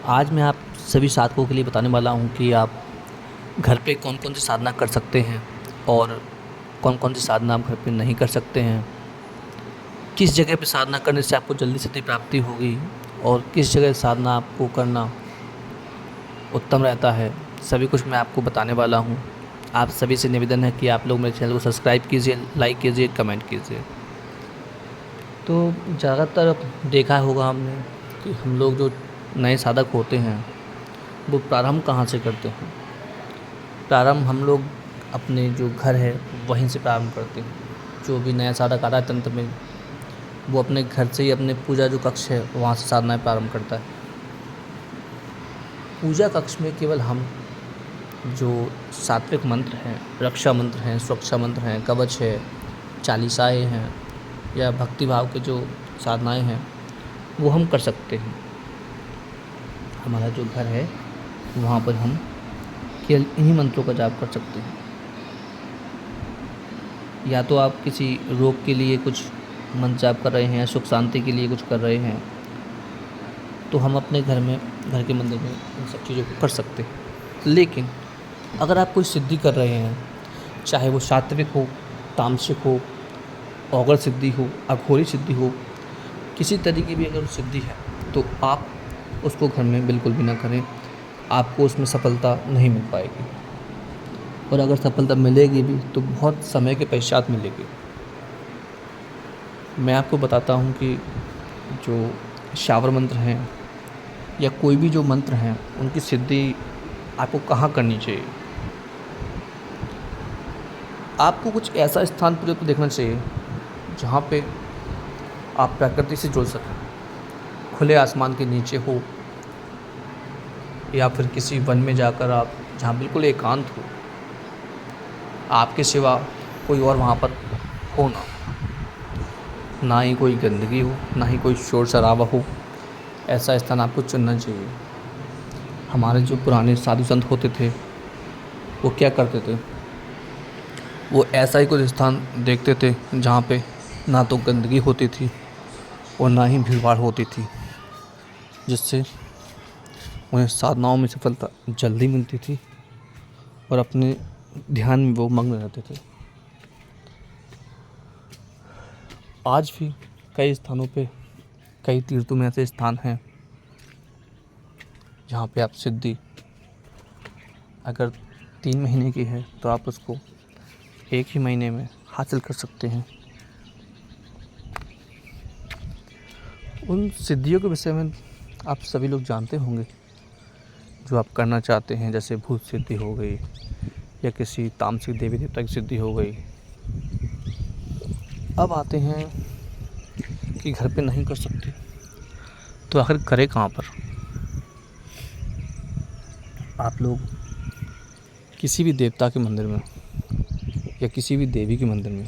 आज मैं आप सभी साधकों के लिए बताने वाला हूँ कि आप घर पे कौन-कौन सी साधना कर सकते हैं और कौन-कौन सी साधना आप घर पे नहीं कर सकते हैं। किस जगह पे साधना करने से आपको जल्दी सिद्धि प्राप्ति होगी और किस जगह साधना आपको करना उत्तम रहता है, सभी कुछ मैं आपको बताने वाला हूँ। आप सभी से निवेदन है कि आप लोग मेरे चैनल को सब्सक्राइब कीजिए, लाइक कीजिए, कमेंट कीजिए। तो ज़्यादातर देखा होगा हमने कि हम लोग जो नए साधक होते हैं, वो प्रारंभ कहाँ से करते हैं। प्रारंभ हम लोग अपने जो घर है वहीं से प्रारंभ करते हैं। जो भी नया साधक आता है तंत्र में, वो अपने घर से ही अपने पूजा जो कक्ष है वहाँ से साधनाएँ प्रारंभ करता है। पूजा कक्ष में केवल हम जो सात्विक मंत्र हैं, रक्षा मंत्र हैं, सुरक्षा मंत्र हैं, कवच है, चालीसाएँ हैं या भक्ति भाव के जो साधनाएँ हैं वो हम कर सकते हैं। हमारा जो घर है वहाँ पर हम केवल इन्हीं मंत्रों का जाप कर सकते हैं। या तो आप किसी रोग के लिए कुछ मंत्र जाप कर रहे हैं, सुख शांति के लिए कुछ कर रहे हैं, तो हम अपने घर में, घर के मंदिर में इन सब चीज़ों को कर सकते हैं। लेकिन अगर आप कोई सिद्धि कर रहे हैं, चाहे वो सात्विक हो, तामसिक हो, औगर सिद्धि हो, अघोरी सिद्धि हो, किसी तरीके की अगर सिद्धि है तो आप उसको घर में बिल्कुल भी ना करें। आपको उसमें सफलता नहीं मिल पाएगी, और अगर सफलता मिलेगी भी तो बहुत समय के पश्चात मिलेगी। मैं आपको बताता हूँ कि जो शावर मंत्र हैं या कोई भी जो मंत्र हैं उनकी सिद्धि आपको कहाँ करनी चाहिए। आपको कुछ ऐसा स्थान पर देखना चाहिए जहाँ पे आप प्रकृति से जुड़ सकें। खुले आसमान के नीचे हो या फिर किसी वन में जाकर आप, जहाँ बिल्कुल एकांत हो, आपके सिवा कोई और वहाँ पर हो ना ही कोई गंदगी हो, ना ही कोई शोर शराबा हो। ऐसा स्थान आपको चुनना चाहिए। हमारे जो पुराने साधु संत होते थे वो क्या करते थे, वो ऐसा ही कुछ स्थान देखते थे जहाँ पे ना तो गंदगी होती थी और ना ही भीड़ भाड़ होती थी, जिससे उन्हें साधनाओं में सफलता जल्दी मिलती थी और अपने ध्यान में वो मग्न रहते थे। आज भी कई स्थानों पे, कई तीर्थों में ऐसे स्थान हैं जहाँ पे आप सिद्धि अगर 3 महीने की है तो आप उसको 1 ही महीने में हासिल कर सकते हैं। उन सिद्धियों के विषय में आप सभी लोग जानते होंगे जो आप करना चाहते हैं, जैसे भूत सिद्धि हो गई या किसी तामसिक देवी देवता की सिद्धि हो गई। अब आते हैं कि घर पे नहीं कर सकते तो आखिर करें कहाँ पर। आप लोग किसी भी देवता के मंदिर में या किसी भी देवी के मंदिर में,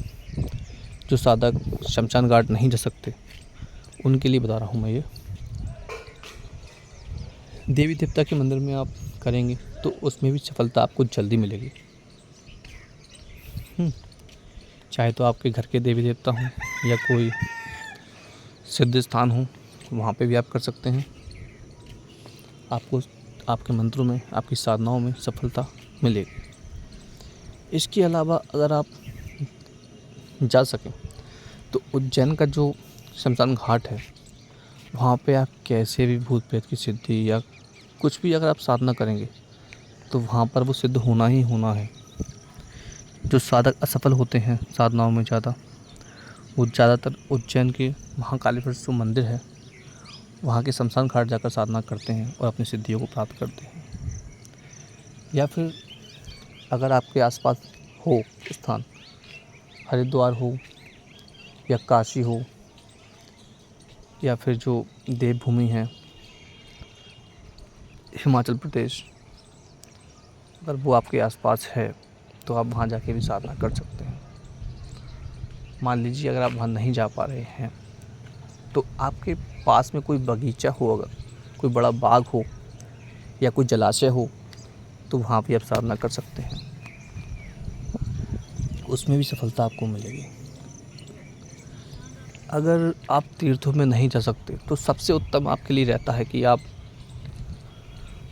जो साधक शमशान घाट नहीं जा सकते उनके लिए बता रहा हूँ मैं ये। देवी देवता के मंदिर में आप करेंगे तो उसमें भी सफलता आपको जल्दी मिलेगी। चाहे तो आपके घर के देवी देवता हों या कोई सिद्ध स्थान हो, वहाँ पे भी आप कर सकते हैं। आपको आपके मंत्रों में, आपकी साधनाओं में सफलता मिलेगी। इसके अलावा अगर आप जा सकें तो उज्जैन का जो शमशान घाट है, वहाँ पे आप कैसे भी भूत प्रेत की सिद्धि या कुछ भी अगर आप साधना करेंगे तो वहाँ पर वो सिद्ध होना ही होना है। जो साधक असफल होते हैं साधनाओं में ज़्यादा, वो ज़्यादातर उज्जैन के महाकालेश्वर जो मंदिर है वहाँ के शमशान घाट जाकर साधना करते हैं और अपनी सिद्धियों को प्राप्त करते हैं। या फिर अगर आपके आसपास हो स्थान, हरिद्वार हो या काशी हो या फिर जो देवभूमि है हिमाचल प्रदेश, अगर वो आपके आसपास है तो आप वहाँ जाके भी साधना कर सकते हैं। मान लीजिए अगर आप वहाँ नहीं जा पा रहे हैं तो आपके पास में कोई बगीचा हो, अगर कोई बड़ा बाग हो या कोई जलाशय हो तो वहाँ भी आप साधना कर सकते हैं। उसमें भी सफलता आपको मिलेगी। अगर आप तीर्थों में नहीं जा सकते तो सबसे उत्तम आपके लिए रहता है कि आप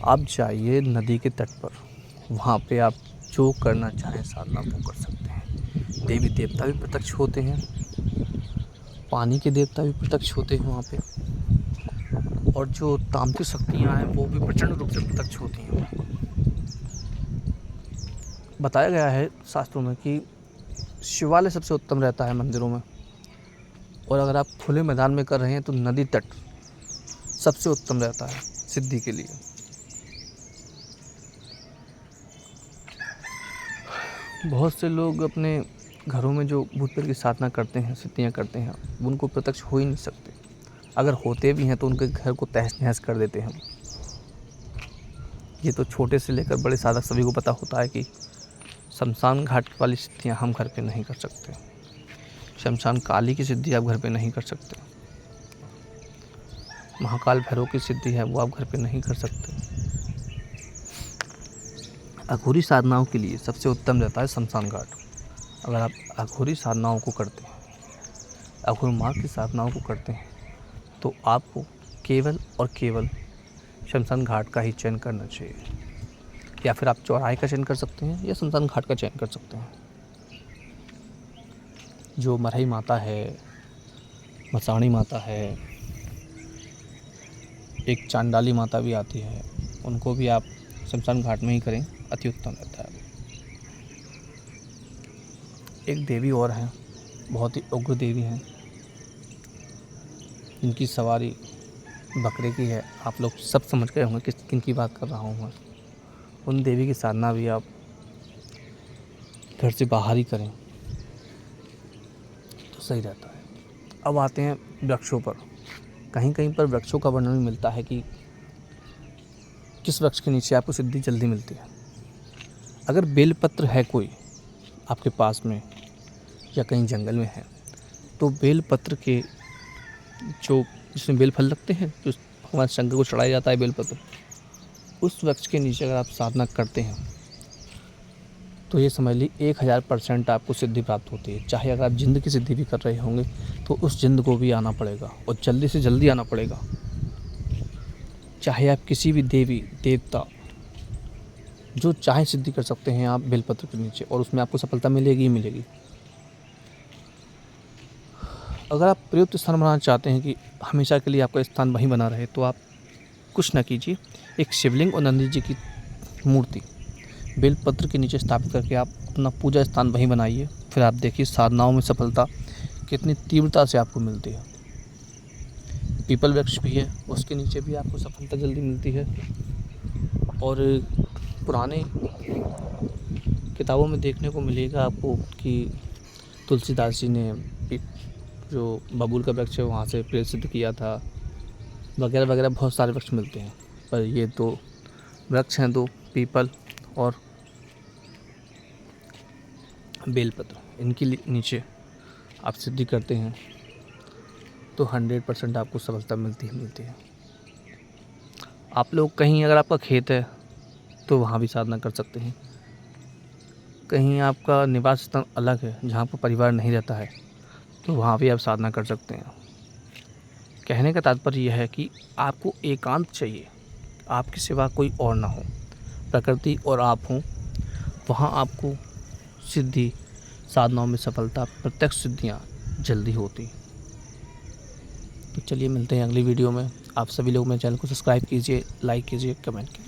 आप जाइए नदी के तट पर, वहाँ पे आप जो करना चाहें साधना वो कर सकते हैं। देवी देवता भी प्रत्यक्ष होते हैं, पानी के देवता भी प्रत्यक्ष होते हैं वहाँ पे, और जो तांत्रिक शक्तियाँ हैं वो भी प्रचंड रूप से प्रत्यक्ष होती हैं। बताया गया है शास्त्रों में कि शिवालय सबसे उत्तम रहता है मंदिरों में, और अगर आप खुले मैदान में कर रहे हैं तो नदी तट सबसे उत्तम रहता है सिद्धि के लिए। बहुत से लोग अपने घरों में जो भूत प्रेत की साधना करते हैं, सिद्धियाँ करते हैं, उनको प्रत्यक्ष हो ही नहीं सकते। अगर होते भी हैं तो उनके घर को तहस नहस कर देते हैं। ये तो छोटे से लेकर बड़े साधक सभी को पता होता है कि शमशान घाट वाली सिद्धियाँ हम घर पे नहीं कर सकते। शमशान काली की सिद्धि आप घर पे नहीं कर सकते। महाकाल भैरव की सिद्धि है वो आप घर पे नहीं कर सकते। अघोरी साधनाओं के लिए सबसे उत्तम रहता है शमशान घाट। अगर आप अघोरी साधनाओं को करते हैं, अघोर मार्ग की साधनाओं को करते हैं, तो आपको केवल और केवल शमशान घाट का ही चयन करना चाहिए, या फिर आप चौराहे का चयन कर सकते हैं या शमशान घाट का चयन कर सकते हैं। जो मरहई माता है, मसाणी माता है, एक चांडाली माता भी आती है, उनको भी आप शमशान घाट में ही करें, अति उत्तम रहता है। एक देवी और हैं, बहुत ही उग्र देवी हैं, जिनकी सवारी बकरे की है। आप लोग सब समझ गए होंगे किन की बात कर रहा हूँ मैं। उन देवी की साधना भी आप घर से बाहर ही करें तो सही रहता है। अब आते हैं वृक्षों पर। कहीं कहीं पर वृक्षों का वर्णन मिलता है कि किस वृक्ष के नीचे आपको सिद्धि जल्दी मिलती है। अगर बेलपत्र है कोई आपके पास में या कहीं जंगल में है, तो बेलपत्र के जो जिसमें बेल फल लगते हैं, जो भगवान शंकर को चढ़ाया जाता है बेलपत्र, उस वृक्ष के नीचे अगर आप साधना करते हैं तो ये समझ ली 1000% आपको सिद्धि प्राप्त होती है। चाहे अगर आप जिंद की सिद्धि भी कर रहे होंगे तो उस जिंद को भी आना पड़ेगा, और जल्दी से जल्दी आना पड़ेगा। चाहे आप किसी भी देवी देवता जो चाहे सिद्धि कर सकते हैं आप बेलपत्र के नीचे, और उसमें आपको सफलता मिलेगी ही मिलेगी। अगर आप प्रयुक्त स्थान बनाना चाहते हैं कि हमेशा के लिए आपका स्थान वहीं बना रहे, तो आप कुछ ना कीजिए, एक शिवलिंग और नंदी जी की मूर्ति बेलपत्र के नीचे स्थापित करके आप अपना पूजा स्थान वहीं बनाइए। फिर आप देखिए साधनाओं में सफलता कितनी तीव्रता से आपको मिलती है। पीपल वृक्ष भी है, उसके नीचे भी आपको सफलता जल्दी मिलती है। और पुराने किताबों में देखने को मिलेगा आपको कि तुलसीदास जी ने जो बबूल का वृक्ष है वहाँ से प्रेत सिद्ध किया था, वगैरह वगैरह बहुत सारे वृक्ष मिलते हैं। पर ये दो वृक्ष हैं, दो पीपल और बेलपत्र, इनके नीचे आप सिद्धि करते हैं तो 100% आपको सफलता मिलती ही मिलती है। आप लोग कहीं अगर आपका खेत है तो वहाँ भी साधना कर सकते हैं। कहीं आपका निवास स्थान अलग है जहाँ पर परिवार नहीं रहता है तो वहाँ भी आप साधना कर सकते हैं। कहने का तात्पर्य यह है कि आपको एकांत चाहिए, आपके सिवा कोई और ना हो, प्रकृति और आप हों, वहाँ आपको सिद्धि साधनाओं में सफलता, प्रत्यक्ष सिद्धियाँ जल्दी होती। तो चलिए मिलते हैं अगली वीडियो में। आप सभी लोग मेरे चैनल को सब्सक्राइब कीजिए, लाइक कीजिए, कमेंट कीजिए।